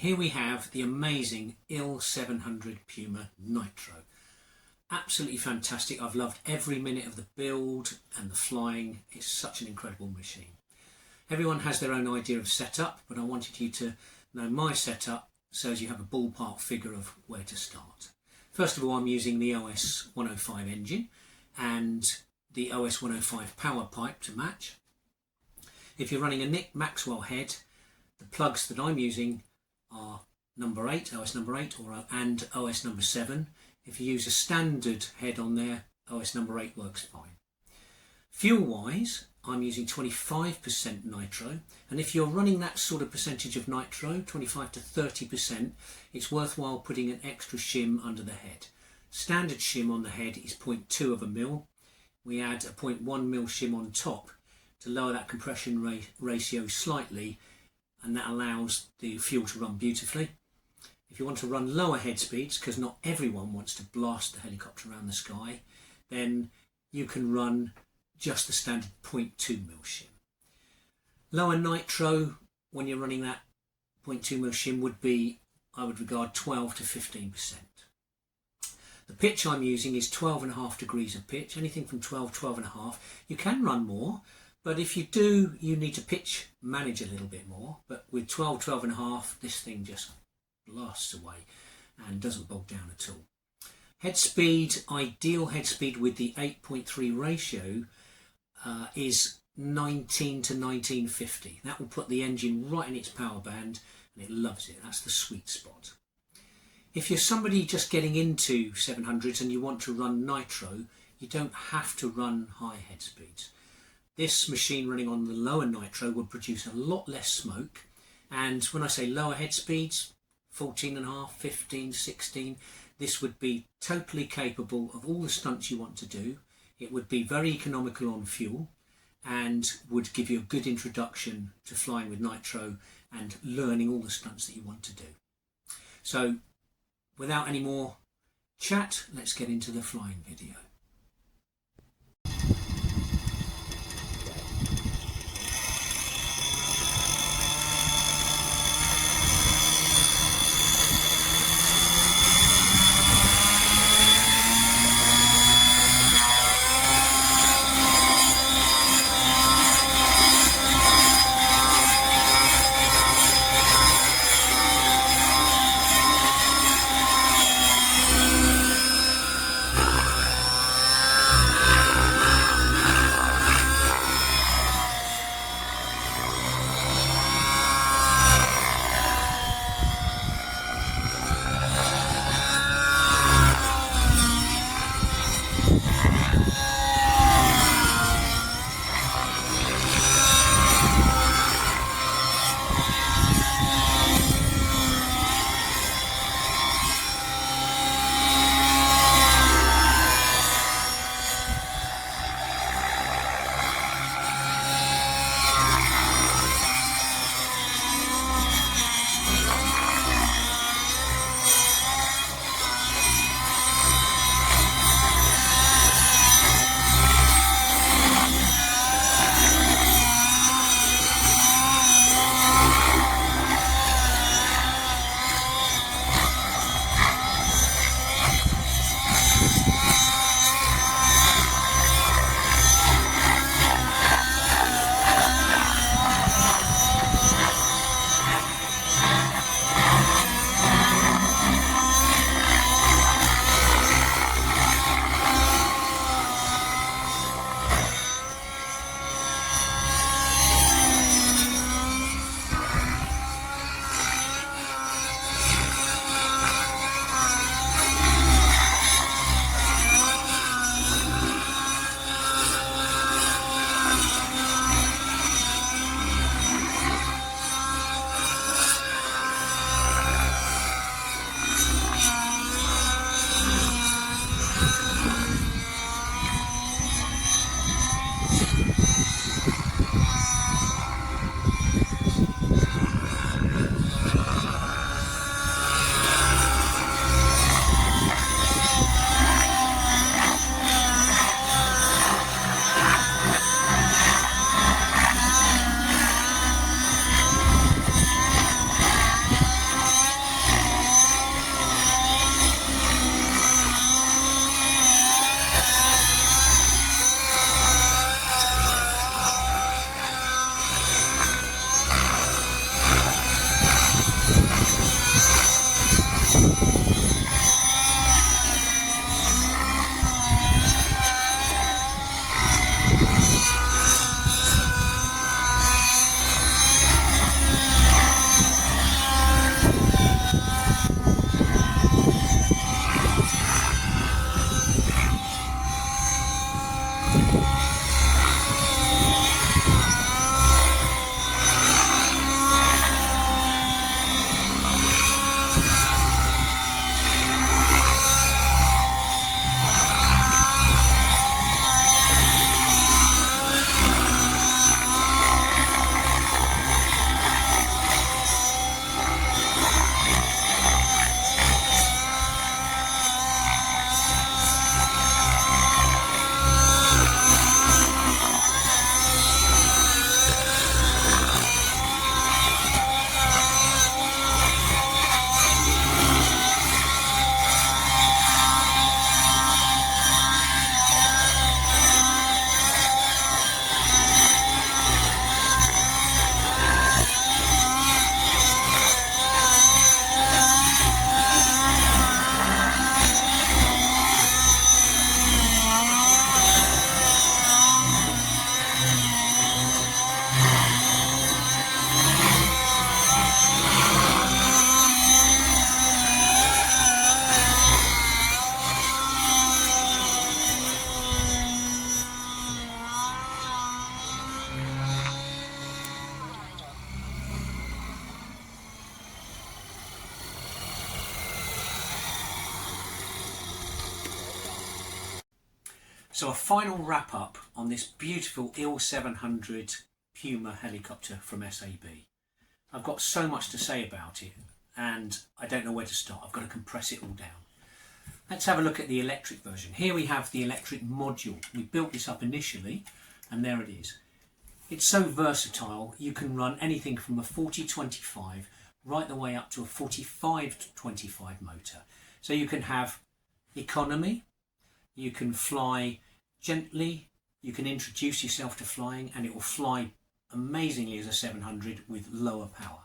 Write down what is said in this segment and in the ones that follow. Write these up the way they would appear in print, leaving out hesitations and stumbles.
here we have the amazing IL700 Piuma Nitro. Absolutely fantastic. I've loved every minute of the build and the flying. It's such an incredible machine. Everyone has their own idea of setup, but I wanted you to know my setup so as you have a ballpark figure of where to start. First of all, I'm using the OS 105 engine and the OS 105 power pipe to match. If you're running a Nick Maxwell head, the plugs that I'm using are number 8, OS number 8, and OS number 7. If you use a standard head on there, OS number 8 works fine. Fuel wise, I'm using 25% nitro, and if you're running that sort of percentage of nitro, 25 to 30%, it's worthwhile putting an extra shim under the head. Standard shim on the head is 0.2 of a mil. We add a 0.1 mil shim on top to lower that compression ratio slightly, and that allows the fuel to run beautifully. If you want to run lower head speeds, because not everyone wants to blast the helicopter around the sky, then you can run just the standard 0.2 mil shim. Lower nitro, when you're running that 0.2 mil shim, would be, I would regard, 12 to 15%. The pitch I'm using is 12.5 degrees of pitch, anything from 12, 12.5. You can run more, but if you do, you need to pitch manage a little bit more. But with 12, 12.5, this thing just blasts away and doesn't bog down at all. Head speed, ideal head speed with the 8.3 ratio is 19 to 1950. That will put the engine right in its power band and it loves it. That's the sweet spot. If you're somebody just getting into 700s and you want to run nitro, you don't have to run high head speeds. This machine running on the lower nitro would produce a lot less smoke, and when I say lower head speeds, 14.5, 15, 16, this would be totally capable of all the stunts you want to do. It would be very economical on fuel and would give you a good introduction to flying with nitro and learning all the stunts that you want to do. So without any more chat, let's get into the flying video. So a final wrap up on this beautiful IL 700 Piuma helicopter from SAB. I've got so much to say about it and I don't know where to start. I've got to compress it all down. Let's have a look at the electric version. Here we have the electric module. We built this up initially and there it is. It's so versatile, you can run anything from a 40-25 right the way up to a 45-25 motor. So you can have economy, you can fly gently, you can introduce yourself to flying and it will fly amazingly as a 700 with lower power.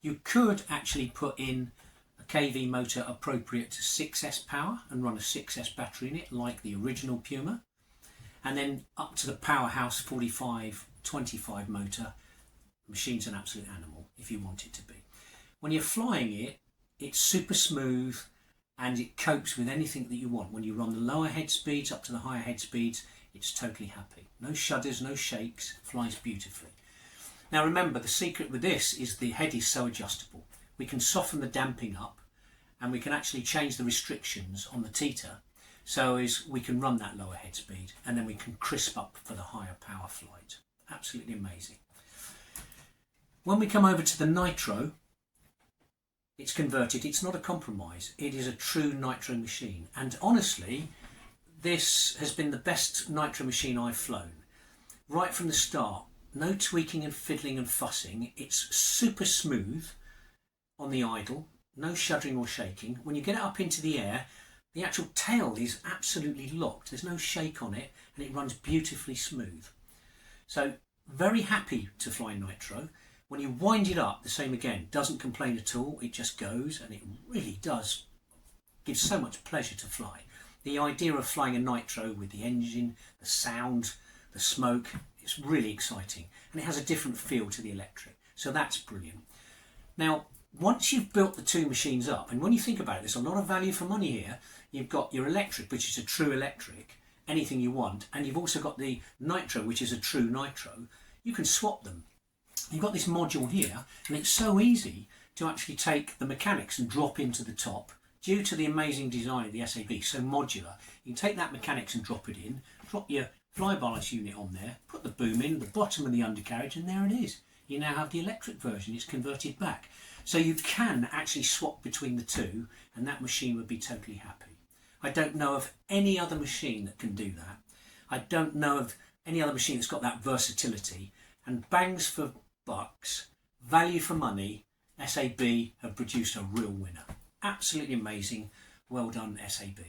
You could actually put in a kV motor appropriate to 6S power and run a 6S battery in it like the original Piuma, and then up to the powerhouse 45-25 motor. The machine's an absolute animal if you want it to be. When you're flying it, it's super smooth and it copes with anything that you want. When you run the lower head speeds up to the higher head speeds, it's totally happy. No shudders, no shakes, flies beautifully. Now remember, the secret with this is the head is so adjustable. We can soften the damping up and we can actually change the restrictions on the teeter so as we can run that lower head speed and then we can crisp up for the higher power flight. Absolutely amazing. When we come over to the Nitro, it's converted. It's not a compromise. It is a true Nitro machine. And honestly, this has been the best Nitro machine I've flown. Right from the start, no tweaking and fiddling and fussing. It's super smooth on the idle, no shuddering or shaking. When you get it up into the air, the actual tail is absolutely locked. There's no shake on it and it runs beautifully smooth. So very happy to fly Nitro. When you wind it up, the same again, doesn't complain at all, it just goes and it really does give so much pleasure to fly. The idea of flying a Nitro with the engine, the sound, the smoke, it's really exciting and it has a different feel to the electric, so that's brilliant. Now, once you've built the two machines up, and when you think about it, there's a lot of value for money here. You've got your electric, which is a true electric, anything you want, and you've also got the Nitro, which is a true Nitro. You can swap them. You've got this module here and it's so easy to actually take the mechanics and drop into the top due to the amazing design of the SAB, so modular. You can take that mechanics and drop it in, drop your fly balance unit on there, put the boom in, the bottom of the undercarriage, and there it is. You now have the electric version, it's converted back. So you can actually swap between the two and that machine would be totally happy. I don't know of any other machine that can do that. I don't know of any other machine that's got that versatility, and bangs for bucks, value for money, SAB have produced a real winner. Absolutely amazing. Well done, SAB.